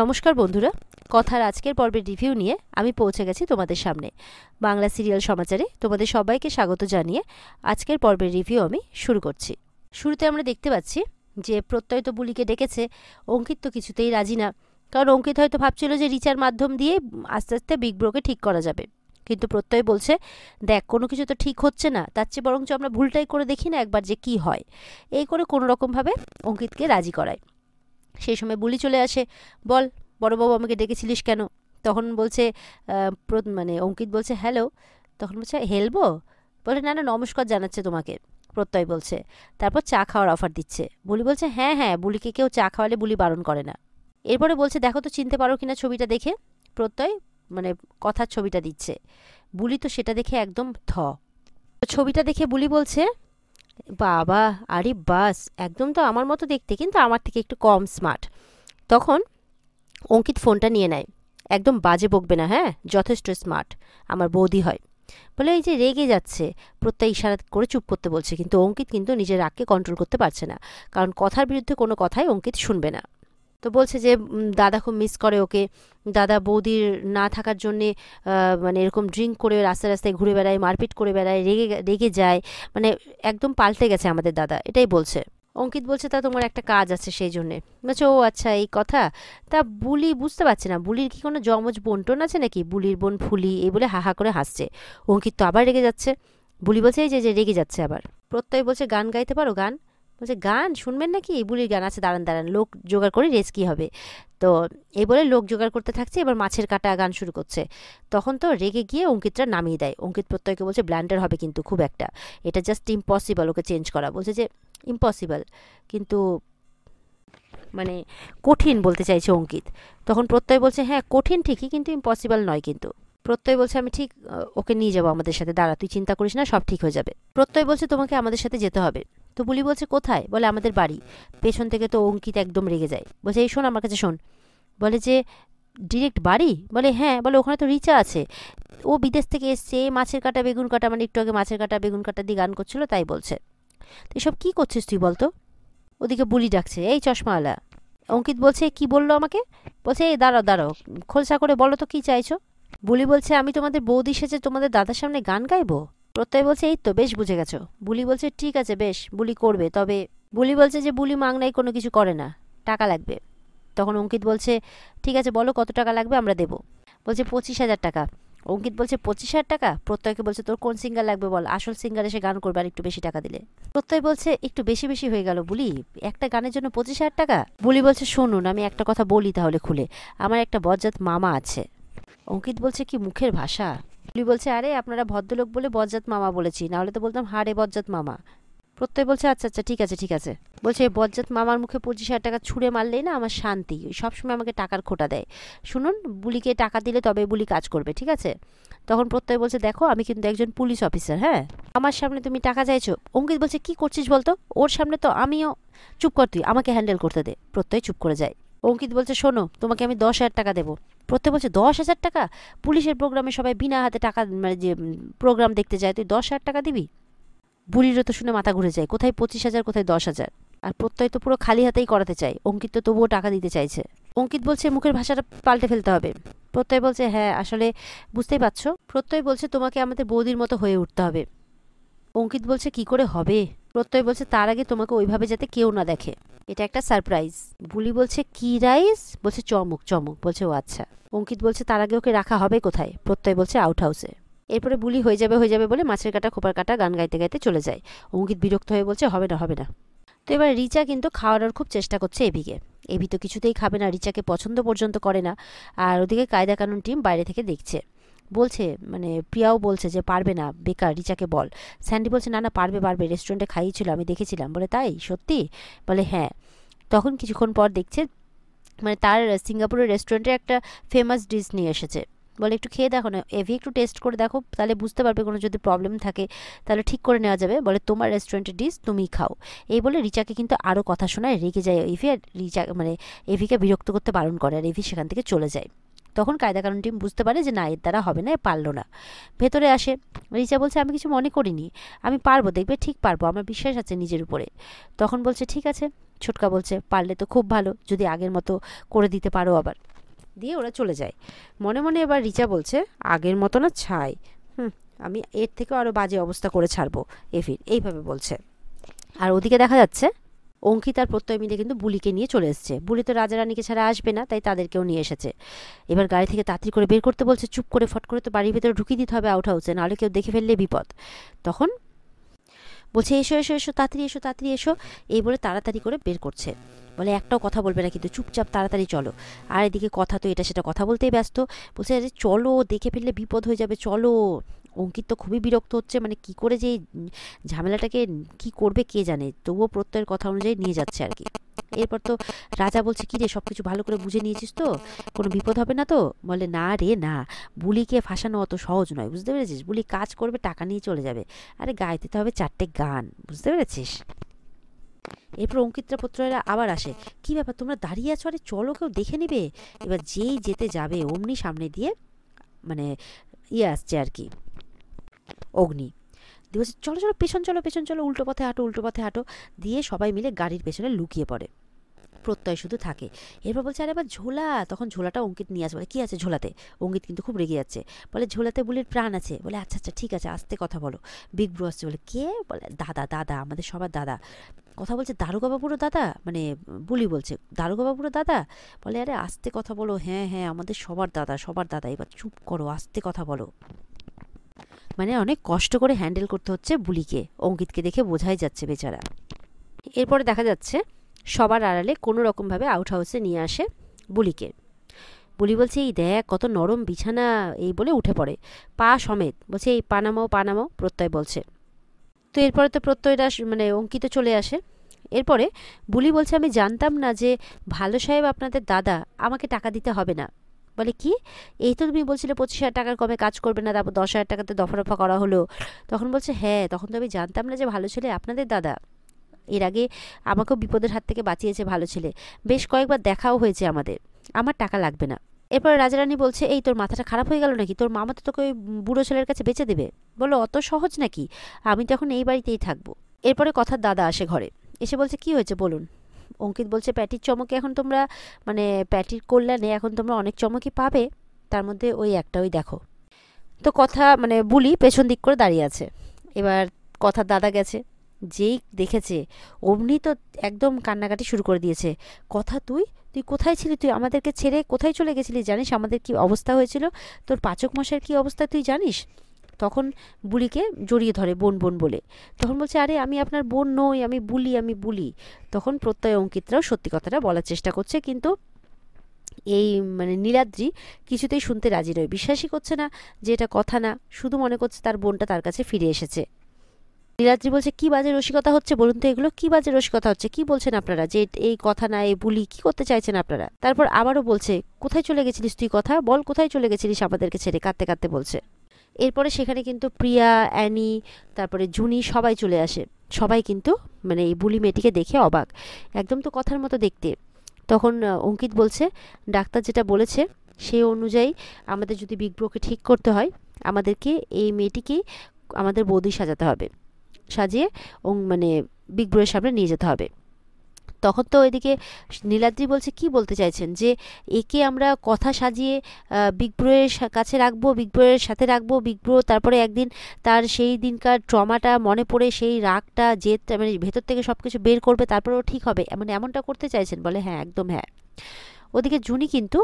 নমস্কার বন্ধুরা, কথার আজকের পর্বের রিভিউ নিয়ে আমি পৌঁছে গেছি তোমাদের সামনে। বাংলা সিরিয়াল সমাচারে তোমাদের সবাইকে স্বাগত জানিয়ে আজকের পর্বের রিভিউ আমি শুরু করছি। শুরুতে আমরা দেখতে পাচ্ছি যে প্রত্যয় তো বুলিকে ডেকেছে, অঙ্কিত তো কিছুতেই রাজি না। কারণ অঙ্কিত হয়তো ভাবছিল যে রিচার মাধ্যম দিয়ে আস্তে আস্তে বিগ ব্রোকে ঠিক করা যাবে, কিন্তু প্রত্যয় বলছে দেখ কোনো কিছু তো ঠিক হচ্ছে না, তার চেয়ে বরঞ্চ আমরা ভুলটাই করে দেখি না একবার যে কি হয়। এই করে কোনো রকমভাবে অঙ্কিতকে রাজি করায়। সেই সময় বুলি চলে আসে, বল বড়বাবু আমাকে ডেকেছিলিস কেন? তখন বলছে মানে অঙ্কিত বলছে হ্যালো, তখন বলছে হেলবো, বলে না না নমস্কার জানাচ্ছে তোমাকে, প্রত্যয় বলছে। তারপর চা খাওয়ার অফার দিচ্ছে। বুলি বলছে হ্যাঁ হ্যাঁ, বুলিকে কেউ চা খাওয়ালে বুলি বারণ করে না। এরপরে বলছে দেখো তো চিনতে পারো কিনা ছবিটা দেখে। প্রত্যয় মানে কথার ছবিটা দিচ্ছে, বুলি তো সেটা দেখে একদম ছবিটা দেখে বুলি বলছে বাবা আরে বাস, একদম তো আমার মতো দেখতে, কিন্তু আমার থেকে একটু কম স্মার্ট। তখন অঙ্কিত ফোনটা নিয়ে নেয়, একদম বাজে বকবে না, হ্যাঁ যথেষ্ট স্মার্ট, আমার বৌদি হয়। বলে এই যে রেগে যাচ্ছে, প্রত্যয় ইশারা করে চুপ করতে বলছে, কিন্তু অঙ্কিত কিন্তু নিজের রাগকে কন্ট্রোল করতে পারছে না, কারণ কথার বিরুদ্ধে কোনো কথাই অঙ্কিত শুনবে না। তো বলছে যে দাদা খুব মিস করে ওকে, দাদা বৌদির না থাকার জন্যে মানে এরকম ড্রিঙ্ক করে রাস্তায় রাস্তায় ঘুরে বেড়ায়, মারপিট করে বেড়ায়, রেগে রেগে যায়, মানে একদম পাল্টে গেছে আমাদের দাদা, এটাই বলছে। অঙ্কিত বলছে তা তোমার একটা কাজ আছে সেই জন্যে। বলছে ও আচ্ছা এই কথা। তা বুলি বুঝতে পারছে না বুলির কি কোনো জমজ বোন টোন আছে নাকি, বুলির বোন ফুলি, এই বলে হাহা করে হাসছে। অঙ্কিত তো আবার রেগে যাচ্ছে। বুলি বলছে এই যে রেগে যাচ্ছে আবার। প্রত্যয় বলছে গান গাইতে পারো গান? বলছে গান শুনবেন নাকি, বুলির গান আছে, দাঁড়ান দাঁড়ান লোক জোগাড় করে রেস কি হবে। তো এই বলে লোক জোগাড় করতে থাকছে, এবার মাছের কাটা গান শুরু করছে। তখন তো রেগে গিয়ে অঙ্কিতরা নামিয়ে দেয়। অঙ্কিত প্রত্যয়কে বলছে ব্ল্যান্ডার হবে কিন্তু খুব একটা, এটা জাস্ট ইম্পসিবল ওকে চেঞ্জ করা। বলছে যে ইম্পসিবল কিন্তু মানে কঠিন বলতে চাইছে অঙ্কিত। তখন প্রত্যয় বলছে হ্যাঁ কঠিন ঠিকই, কিন্তু ইম্পসিবল নয়। কিন্তু প্রত্যয় বলছে আমি ঠিক ওকে নিয়ে যাবো আমাদের সাথে, দাঁড়া তুই চিন্তা করিস না, সব ঠিক হয়ে যাবে। প্রত্যয় বলছে তোমাকে আমাদের সাথে যেতে হবে। তো বুলি বলছে কোথায়? বলে আমাদের বাড়ি। পেছন থেকে তো অঙ্কিত একদম রেগে যায়, বলছে এই শোন আমার কাছে শোন। বলে যে ডিরেক্ট বাড়ি? বলে হ্যাঁ। বলে ওখানে তো রিচা আছে, ও বিদেশ থেকে এসছে, মাছের কাটা বেগুন কাটা, মানে একটু আগে মাছের কাটা বেগুন কাটা দিয়ে গান করছিল, তাই বলছে। তো এসব কী করছিস তুই বলতো? ওদিকে বুলি ডাকছে এই চশমাওয়ালা। অঙ্কিত বলছে কি বললো আমাকে? বলছে এই দাঁড়াও দাঁড়াও, খোলসা করে বলো তো কি চাইছো। বুলি বলছে আমি তোমাদের বৌদি সেজে তোমাদের দাদার সামনে গান গাইবো? প্রত্যয় বলছে এই তো বেশ বুঝে গেছো। বুলি বলছে ঠিক আছে বেশ, বুলি করবে, তবে বুলি বলছে যে বুলি মাংনাই কোনো কিছু করে না, টাকা লাগবে। তখন অঙ্কিত বলছে ঠিক আছে বলো কত টাকা লাগবে আমরা দেবো। বলছে 25,000 টাকা। অঙ্কিত বলছে 25,000 টাকা? প্রত্যয়কে বলছে তোর কোন সিঙ্গার লাগবে বল, আসল সিঙ্গার এসে গান করবে আর একটু বেশি টাকা দিলে। প্রত্যয় বলছে একটু বেশি বেশি হয়ে গেল বুলি, একটা গানের জন্য 25,000 টাকা? বুলি বলছে শুনুন আমি একটা কথা বলি তাহলে খুলে, আমার একটা বজ্জাত মামা আছে। অঙ্কিত বলছে কি মুখের ভাষা। বুলি বলছে আরে আপনারা ভদ্রলোক বলে বজ্জাত মামা বলেছি, নাহলে তো বলতাম হাড়ে বজ্জাত মামা। প্রত্যয় বলছে আচ্ছা আচ্ছা ঠিক আছে ঠিক আছে। বলছে বজ্জাত মামার মুখে 25,000 টাকা ছুঁড়ে মারলেই না আমার শান্তি, ওই সবসময় আমাকে টাকার খোটা দেয়। শুনুন বুলিকে টাকা দিলে তবে বুলি কাজ করবে, ঠিক আছে? তখন প্রত্যয় বলছে দেখো আমি কিন্তু একজন পুলিশ অফিসার, হ্যাঁ, আমার সামনে তুমি টাকা চাইছো? অঙ্কিত বলছে কি করছিস বলতো, ওর সামনে তো আমিও। চুপ কর তুই, আমাকে হ্যান্ডেল করতে দে। প্রত্যয় চুপ করে যায়। অঙ্কিত বলছে শোনো তোমাকে আমি 10,000 টাকা দেবো। প্রত্যয় বলছে 10,000 টাকা? পুলিশের প্রোগ্রামে সবাই বিনা হাতে টাকা মানে যে প্রোগ্রাম দেখতে যায়, তুই 10,000 টাকা দিবি? বুলিরও তো শুনে মাথা ঘুরে যায়, কোথায় 25,000 কোথায় 10,000। আর প্রত্যয় তো পুরো খালি হাতেই করাতে চায়, অঙ্কিত তো তবুও টাকা দিতে চাইছে। অঙ্কিত বলছে মুখের ভাষাটা পাল্টে ফেলতে হবে। প্রত্যয় বলছে হ্যাঁ আসলে বুঝতেই পারছো। প্রত্যয় বলছে তোমাকে আমাদের বৌদির মতো হয়ে উঠতে হবে। অঙ্কিত বলছে কি করে হবে? প্রত্যয় বলছে তার আগে তোমাকে ওইভাবে যাতে কেউ না দেখে, এটা একটা সারপ্রাইজ। বুলি বলছে কি রাইজ? বলছে চমক চমক। বলছে ও আচ্ছা। অঙ্কিত বলছে তার আগে ওকে রাখা হবে কোথায়? প্রত্যয় বলছে আউট হাউসে। এরপরে বুলি হয়ে যাবে বলে মাছের কাটা খোপার কাটা গান গাইতে গাইতে চলে যায়। অঙ্কিত বিরক্ত হয়ে বলছে হবে না হবে না। তো এবার রিচা কিন্তু খাওয়ানোর খুব চেষ্টা করছে এভিকে। এভি তো কিছুতেই খাবে না, রিচাকে পছন্দ পর্যন্ত করে না। আর ওদিকে কায়দা কানুন টিম বাইরে থেকে দেখছে, বলছে মানে প্রিয়াও বলছে যে পারবে না, বেকার, রিচাকে বল। স্যান্ডি বলছে না না পারবে পারবে, রেস্টুরেন্টে খাইয়েছিল আমি দেখেছিলাম। বলে তাই সত্যি? বলে হ্যাঁ। তখন কিছুক্ষণ পর দেখছে মানে তার সিঙ্গাপুরের রেস্টুরেন্টে একটা ফেমাস ডিশ নিয়ে এসেছে। বলে একটু খেয়ে দেখো না এভি, একটু টেস্ট করে দেখো, তাহলে বুঝতে পারবে কোনো যদি প্রবলেম থাকে তাহলে ঠিক করে নেওয়া যাবে। বলে তোমার রেস্টুরেন্টের ডিশ তুমিই খাও। এই বলে রিচাকে কিন্তু আরও কথা শোনায়, রেগে যায় এভি। আর রিচা মানে এভিকে বিরক্ত করতে বারণ করে, আর এভি সেখান থেকে চলে যায়। তখন কায়দা কানুন টিম বুঝতে পারে যে না, এর দ্বারা হবে না, এ পারলো না। ভেতরে আসে। রিচা বলছে আমি কিছু মনে করিনি, আমি পারবো, দেখবে ঠিক পারবো, আমার বিশ্বাস আছে নিজের উপরে। তখন বলছে ঠিক আছে। ছোটকা বলছে পারলে তো খুব ভালো, যদি আগের মতো করে দিতে পারো আবার। দিয়ে ওরা চলে যায়। মনে মনে এবার রিচা বলছে আগের মতো না ছাই, আমি এর থেকেও আরও বাজে অবস্থা করে ছাড়বো এফির, এইভাবে বলছে। আর ওদিকে দেখা যাচ্ছে অঙ্কিত আর প্রত্যয় মিলে কিন্তু বুলিকে নিয়ে চলে এসেছে। বুলি তো রাজা রানীকে ছাড়া আসবে না, তাই তাদেরকেও নিয়ে এসেছে। এবার গাড়ি থেকে তাড়াতাড়ি করে বের করতে বলছে, চুপ করে ফট করে তো বাড়ির ভেতরে ঢুকিয়ে দিতে হবে আউট হাউসে, নাহলে কেউ দেখে ফেললে বিপদ। তখন বলছে এসো এসো এসো, তাড়াতাড়ি এসো তাড়াতাড়ি এসো, এই বলে তাড়াতাড়ি করে বের করছে। বলে একটাও কথা বলবে না কিন্তু, চুপচাপ তাড়াতাড়ি চলো। আর এদিকে কথা তো এটা সেটা কথা বলতেই ব্যস্ত। বলছে আরে চলো, দেখে ফেললে বিপদ হয়ে যাবে, চলো। অঙ্কিত তো খুবই বিরক্ত হচ্ছে, মানে কি করে যে এই ঝামেলাটাকে কি করবে কে জানে, তবুও প্রত্যয়ের কথা অনুযায়ী নিয়ে যাচ্ছে আর কি। এরপর তো রাজা বলছে কি রে, সব কিছু ভালো করে বুঝে নিয়েছিস তো, কোনো বিপদ হবে না তো? বলে না রে না, বুলিকে ফাঁসানো অত সহজ নয়, বুঝতে পেরেছিস? বুলি কাজ করবে, টাকা নিয়ে চলে যাবে। আরে গায়ে দিতে হবে 4টে গান, বুঝতে পেরেছিস? এরপর অঙ্কিতরা পুত্ররা আবার আসে। কি ব্যাপার, তোমরা দাঁড়িয়ে আছো, আরে চলো, কেউ দেখে নিবে। এবার যেই যেতে যাবে অমনি সামনে দিয়ে মানে আসছে আর কি, অগ্নি। দিয়ে বলছে চলো চলো, পেছন চলো পেছন চলো, উল্টো পথে হাঁটো উল্টো পথে হাঁটো। দিয়ে সবাই মিলে গাড়ির পেছনে লুকিয়ে পড়ে। প্রত্যয় শুধু থাকে। এরপর বলছে আরে এবার ঝোলা। তখন ঝোলাটা অঙ্কিত নিয়ে আসে। বলে কী আছে ঝোলাতে? অঙ্কিত কিন্তু খুব রেগে যাচ্ছে। বলে ঝোলাতে বুলির প্রাণ আছে। বলে আচ্ছা আচ্ছা ঠিক আছে, আস্তে কথা বলো। বিগ ব্রো আসছে। বলে কে? বলে দাদা, দাদা আমাদের সবার দাদা। কথা বলছে দারোগা বাবুরও দাদা, মানে বুলি বলছে দারোগা বাবুরও দাদা। বলে আরে আস্তে কথা বলো। হ্যাঁ হ্যাঁ, আমাদের সবার দাদা, সবার দাদা, এবার চুপ করো, আস্তে কথা বলো। মানে অনেক কষ্ট করে হ্যান্ডেল করতে হচ্ছে বুলিকে, অঙ্কিতকে দেখে বোঝাই যাচ্ছে বেচারা। এরপরে দেখা যাচ্ছে সবার আড়ালে কোনো রকমভাবে আউট হাউসে নিয়ে আসে বুলিকে। বুলি বলছে এই দেখ কত নরম বিছানা, এই বলে উঠে পড়ে পা সমেত। বলছে এই পা নামাও পা নামাও, প্রত্যয় বলছে। তো এরপরে তো প্রত্যয়টা মানে অঙ্কিত চলে আসে। এরপরে বুলি বলছে আমি জানতাম না যে ভালো সাহেব আপনাদের দাদা, আমাকে টাকা দিতে হবে না। বলে কি, এই তো তুমি বলছিলে 25,000 টাকার কমে কাজ করবে না, তারপর 10,000 টাকাতে দফা রফা করা হলো। তখন বলছে হ্যাঁ, তখন তো আমি জানতাম না যে ভালো ছেলে আপনাদের দাদা, এর আগে আমাকেও বিপদের হাত থেকে বাঁচিয়েছে ভালো ছেলে, বেশ কয়েকবার দেখাও হয়েছে আমাদের, আমার টাকা লাগবে না। এরপর রাজারানী বলছে এই তোর মাথাটা খারাপ হয়ে গেল নাকি, তোর মামা তো তোকে ওই বুড়ো ছেলের কাছে বেচে দেবে। বলো অত সহজ নাকি, আমি তো এখন এই বাড়িতেই থাকবো। এরপরে কথার দাদা আসে ঘরে, এসে বলছে কি হয়েছে বলুন। অঙ্কিত বলছে প্যাটির চমকে এখন তোমরা, মানে প্যাটির কল্যাণে এখন তোমরা অনেক চমকই পাবে, তার মধ্যে ওই একটা ওই দেখো। তো কথা মানে বুলি পেছন দিক করে দাঁড়িয়ে আছে। এবার কথার দাদা গেছে, যেই দেখেছে অমনি তো একদম কান্নাকাটি শুরু করে দিয়েছে। কথা তুই তুই কোথায় ছিলি, তুই আমাদেরকে ছেড়ে কোথায় চলে গেছিলি, জানিস আমাদের কি অবস্থা হয়েছিল, তোর পাচক মশাইয়ের কী অবস্থা তুই জানিস? তখন বুলিকে জড়িয়ে ধরে বোন বোন বলে। তখন বলছে আরে আমি আপনার বোন নই, আমি বুলি, আমি বুলি। তখন প্রত্যয় অঙ্কিতরাও সত্যি কথাটা বলার চেষ্টা করছে, কিন্তু এই মানে নীলাদ্রি কিছুতেই শুনতে রাজি নয়, বিশ্বাসই করছে না যে এটা কথা না, শুধু মনে করছে তার বোনটা তার কাছে ফিরে এসেছে। নীলাদ্রি বলছে কি বাজে রসিকতা হচ্ছে বলুন তো, এগুলো কি বাজে রসিকতা হচ্ছে, কি বলছেন আপনারা, যে এই কথা না, এই বুলি কি করতে চাইছেন আপনারা? তারপর আবারও বলছে কোথায় চলে গেছিলিস তুই, কথা বল, কোথায় চলে গেছিলিস আমাদেরকে ছেড়ে, কাঁদতে কাঁদতে বলছে। এরপরে সেখানে কিন্তু প্রিয়া, অ্যানি, তারপরে জুনি সবাই চলে আসে। সবাই কিন্তু মানে এই বুলি মেয়েটিকে দেখে অবাক, একদম তো কথার মতো দেখতে। তখন অঙ্কিত বলছে ডাক্তার যেটা বলেছে সেই অনুযায়ী আমাদের যদি বিগ ব্রোকে ঠিক করতে হয়, আমাদেরকে এই মেয়েটিকেই আমাদের বৌদি সাজাতে হবে, সাজিয়ে মানে বিগ ব্রোয়ের সামনে নিয়ে যেতে হবে। তখন তো এদিকে নীলাদ্রি বলছে কি বলতে চাইছেন, যে একে আমরা কথা সাজিয়ে বিগ ব্রোয়ের কাছে রাখবো, বিগ ব্রোয়ের সাথে রাখবো, বিগ ব্রো তারপরে একদিন তার সেই দিনকার ট্রমাটা মনে পড়ে সেই রাগটা জেদটা মানে ভেতর থেকে সব কিছু বের করবে, তারপরেও ঠিক হবে, মানে এমনটা করতে চাইছেন? বলে হ্যাঁ একদম হ্যাঁ। ওদিকে জুনি কিন্তু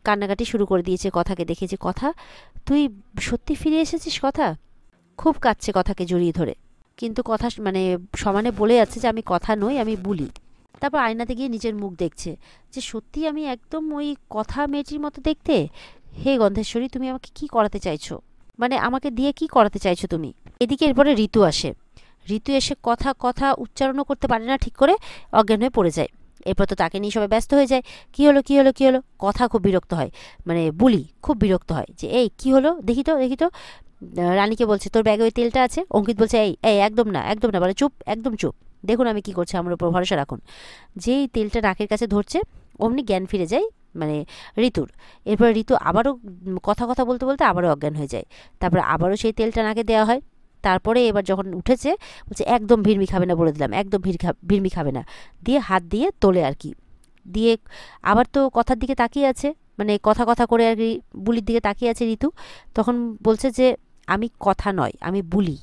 কান্নাকাটি শুরু করে দিয়েছে কথাকে দেখে, যে কথা তুই সত্যি ফিরে এসেছিস, কথা খুব কাঁদছে কথাকে জড়িয়ে ধরে, কিন্তু কথা মানে সমানে বলে যাচ্ছে যে আমি কথা নই, আমি বুলি। তারপর আয়নাতে গিয়ে নিজের মুখ দেখছে, যে সত্যি আমি একদম ওই কথা মেয়েটির মতো দেখতে। হে গন্ধেশ্বরী, তুমি আমাকে কি করাতে চাইছো, মানে আমাকে দিয়ে কি করাতে চাইছো তুমি? এদিকে এরপরে ঋতু আসে। ঋতু এসে কথা কথা উচ্চারণও করতে পারে না ঠিক করে, অজ্ঞান হয়ে পড়ে যায়। এরপর তো তাকে নিয়ে সবাই ব্যস্ত হয়ে যায়, কি হলো কি হলো কি হলো। কথা খুব বিরক্ত হয়, মানে বুলি খুব বিরক্ত হয়, যে এই কি হলো দেখি তো দেখি তো। রানীকে বলছে তোর ব্যাগে ওই তেলটা আছে। অঙ্কিত বলছে এই এই একদম না একদম না, বলে চুপ একদম চুপ, দেখুন আমি কি করছি, আমার উপর ভরসা রাখুন। যেই তেলটা নাকের কাছে ধরছে অমনি জ্ঞান ফিরে যায় মানে ঋতুর। এরপর ঋতু আবারও কথা কথা বলতে বলতে আবারও অজ্ঞান হয়ে যায়। তারপর আবারও সেই তেলটা নাকে দেওয়া হয়। তারপরে এবার যখন উঠেছে বলছে একদম ভিড়মি খাবে না, বলে দিলাম একদম ভিড়মি খাবে না, দিয়ে হাত দিয়ে তোলে আর কি। দিয়ে আবার তো কথার দিকে তাকিয়ে আছে, মানে কথা কথা করে আর কি বুলির দিকে তাকিয়ে আছে ঋতু। তখন বলছে যে আমি কথা নয়, আমি বুলি।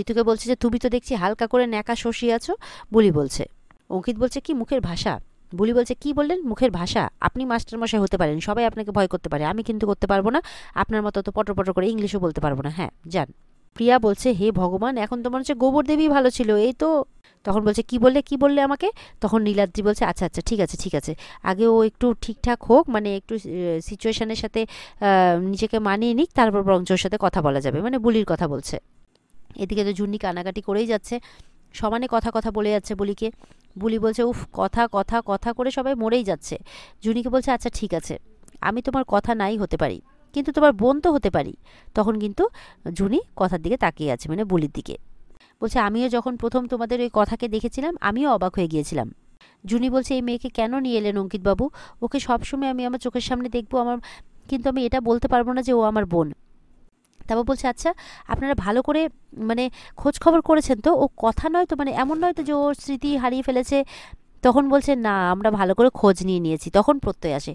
ঋতুকে বলছে যে তুমি তো দেখছি হালকা করে ন্যাকা শশিয়ে আছো, বুলি বলছে। অঙ্কিত বলছে কি মুখের ভাষা। বুলি বলছে কি বললেন, মুখের ভাষা? আপনি মাস্টারমশাই হতে পারেন, সবাই আপনাকে ভয় করতে পারে, আমি কিন্তু করতে পারবো না, আপনার মতো তো পটর পটর করে ইংলিশও বলতে পারবো না, হ্যাঁ যান। প্রিয়া বলছে হে ভগবান, এখন তো মনে হচ্ছে গোবর দেবী ভালো ছিল, এই তো। তখন বলছে কি বললে আমাকে? তখন নীলাদ্রি বলছে আচ্ছা আচ্ছা ঠিক আছে, আগে ও একটু ঠিকঠাক হোক, মানে একটু সিচুয়েশনের সাথে নিজেকে মানিয়ে নিক, তারপর বরঞ্চ ওর সাথে কথা বলা যাবে, মানে বুলির কথা বলছে। এদিকে তো জুনি কানাকাটি করেই যাচ্ছে, সমানে কথা কথা বলে যাচ্ছে বুলিকে। বুলি বলছে উফ কথা কথা কথা করে সবাই মরেই যাচ্ছে। জুনিকে বলছে আচ্ছা ঠিক আছে, আমি তোমার কথা নাই হতে পারি, কিন্তু তোমার বোন তো হতে পারি। তখন কিন্তু জুনি কথার দিকে তাকিয়ে আছে, মানে বুলির দিকে। বলছে আমিও যখন প্রথম তোমাদের ওই কথাকে দেখেছিলাম আমিও অবাক হয়ে গিয়েছিলাম। জুনি বলছে এই মেয়েকে কেন নিয়ে এলেন অঙ্কিতবাবু? ওকে সবসময় আমি আমার চোখের সামনে দেখবো, কিন্তু আমি এটা বলতে পারবো না যে ও আমার বোন। তারপর বলছে আচ্ছা আপনারা ভালো করে মানে খোঁজ খবর করেছেন তো? ও কথা নয় তো, মানে এমন নয় তো যে ওর স্মৃতি হারিয়ে ফেলেছে? তখন বলছে না, আমরা ভালো করে খোঁজ নিয়েছি। তখন প্রত্যয় আসে,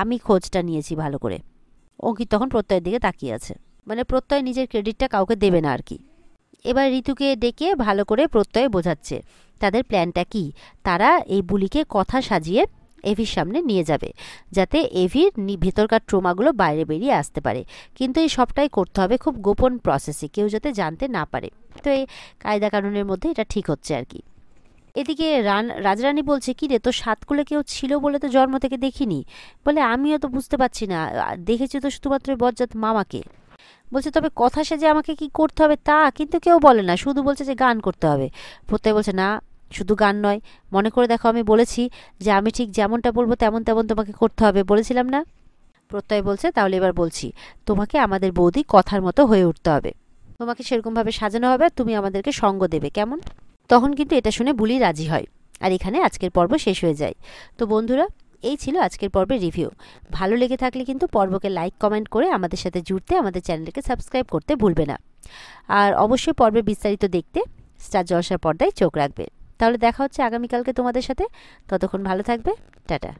আমি খোঁজটা নিয়েছি ভালো করে। অঙ্কিত তখন প্রত্যয়ের দিকে তাকিয়ে আছে, মানে প্রত্যয় নিজের ক্রেডিটটা কাউকে দেবে না আর কি। এবার ঋতুকে ডেকে ভালো করে প্রত্যয় বোঝাচ্ছে তাদের প্ল্যানটা কি। তারা এই বুলিকে কথা সাজিয়ে এভির সামনে নিয়ে যাবে, যাতে এভির ভেতরকার ট্রমাগুলো বাইরে বেরিয়ে আসতে পারে। কিন্তু এই সবটাই করতে হবে খুব গোপন প্রসেসে, কেউ যাতে জানতে না পারে। তো এই কায়দা কানুনের মধ্যে এটা ঠিক হচ্ছে আর কি। এদিকে রাজরানী বলছে কি রে, তোর সাতকুলে কেউ ছিল বলে তো জন্ম থেকে দেখিনি। বলে আমিও তো বুঝতে পারছি না, দেখেছি তো শুধুমাত্র বজ্জাত মামাকে। বলছে তবে কথা সেজে আমাকে কি করতে হবে তা কিন্তু কেউ বলে না, শুধু বলছে যে গান করতে হবে। প্রত্যয় বলছে না, শুধু গান নয়, মনে করে দেখো আমি বলেছি যে আমি ঠিক যেমনটা বলবো তেমন তেমন তোমাকে করতে হবে, বলেছিলাম না? প্রত্যয় বলছে তাহলে এবার বলছি, তোমাকে আমাদের বৌদি কথার মতো হয়ে উঠতে হবে, তোমাকে সেরকমভাবে সাজানো হবে, আর তুমি আমাদেরকে সঙ্গ দেবে, কেমন? তখন কিন্তু এটা শুনে বুলি রাজি হয়, আর এখানে আজকের পর্ব শেষ হয়ে যায়। তো বন্ধুরা, এই ছিল আজকের পর্বের রিভিউ। ভালো লেগে থাকলে কিন্তু পর্বকে লাইক কমেন্ট করে আমাদের সাথে জুড়তে আমাদের চ্যানেলকে সাবস্ক্রাইব করতে ভুলবে না। আর অবশ্যই পর্বের বিস্তারিত দেখতে স্টার জলসার পর্দায় চোখ রাখবে। তাহলে দেখা হচ্ছে আগামীকালকে তোমাদের সাথে। ততক্ষণ ভালো থাকবে, টাটা।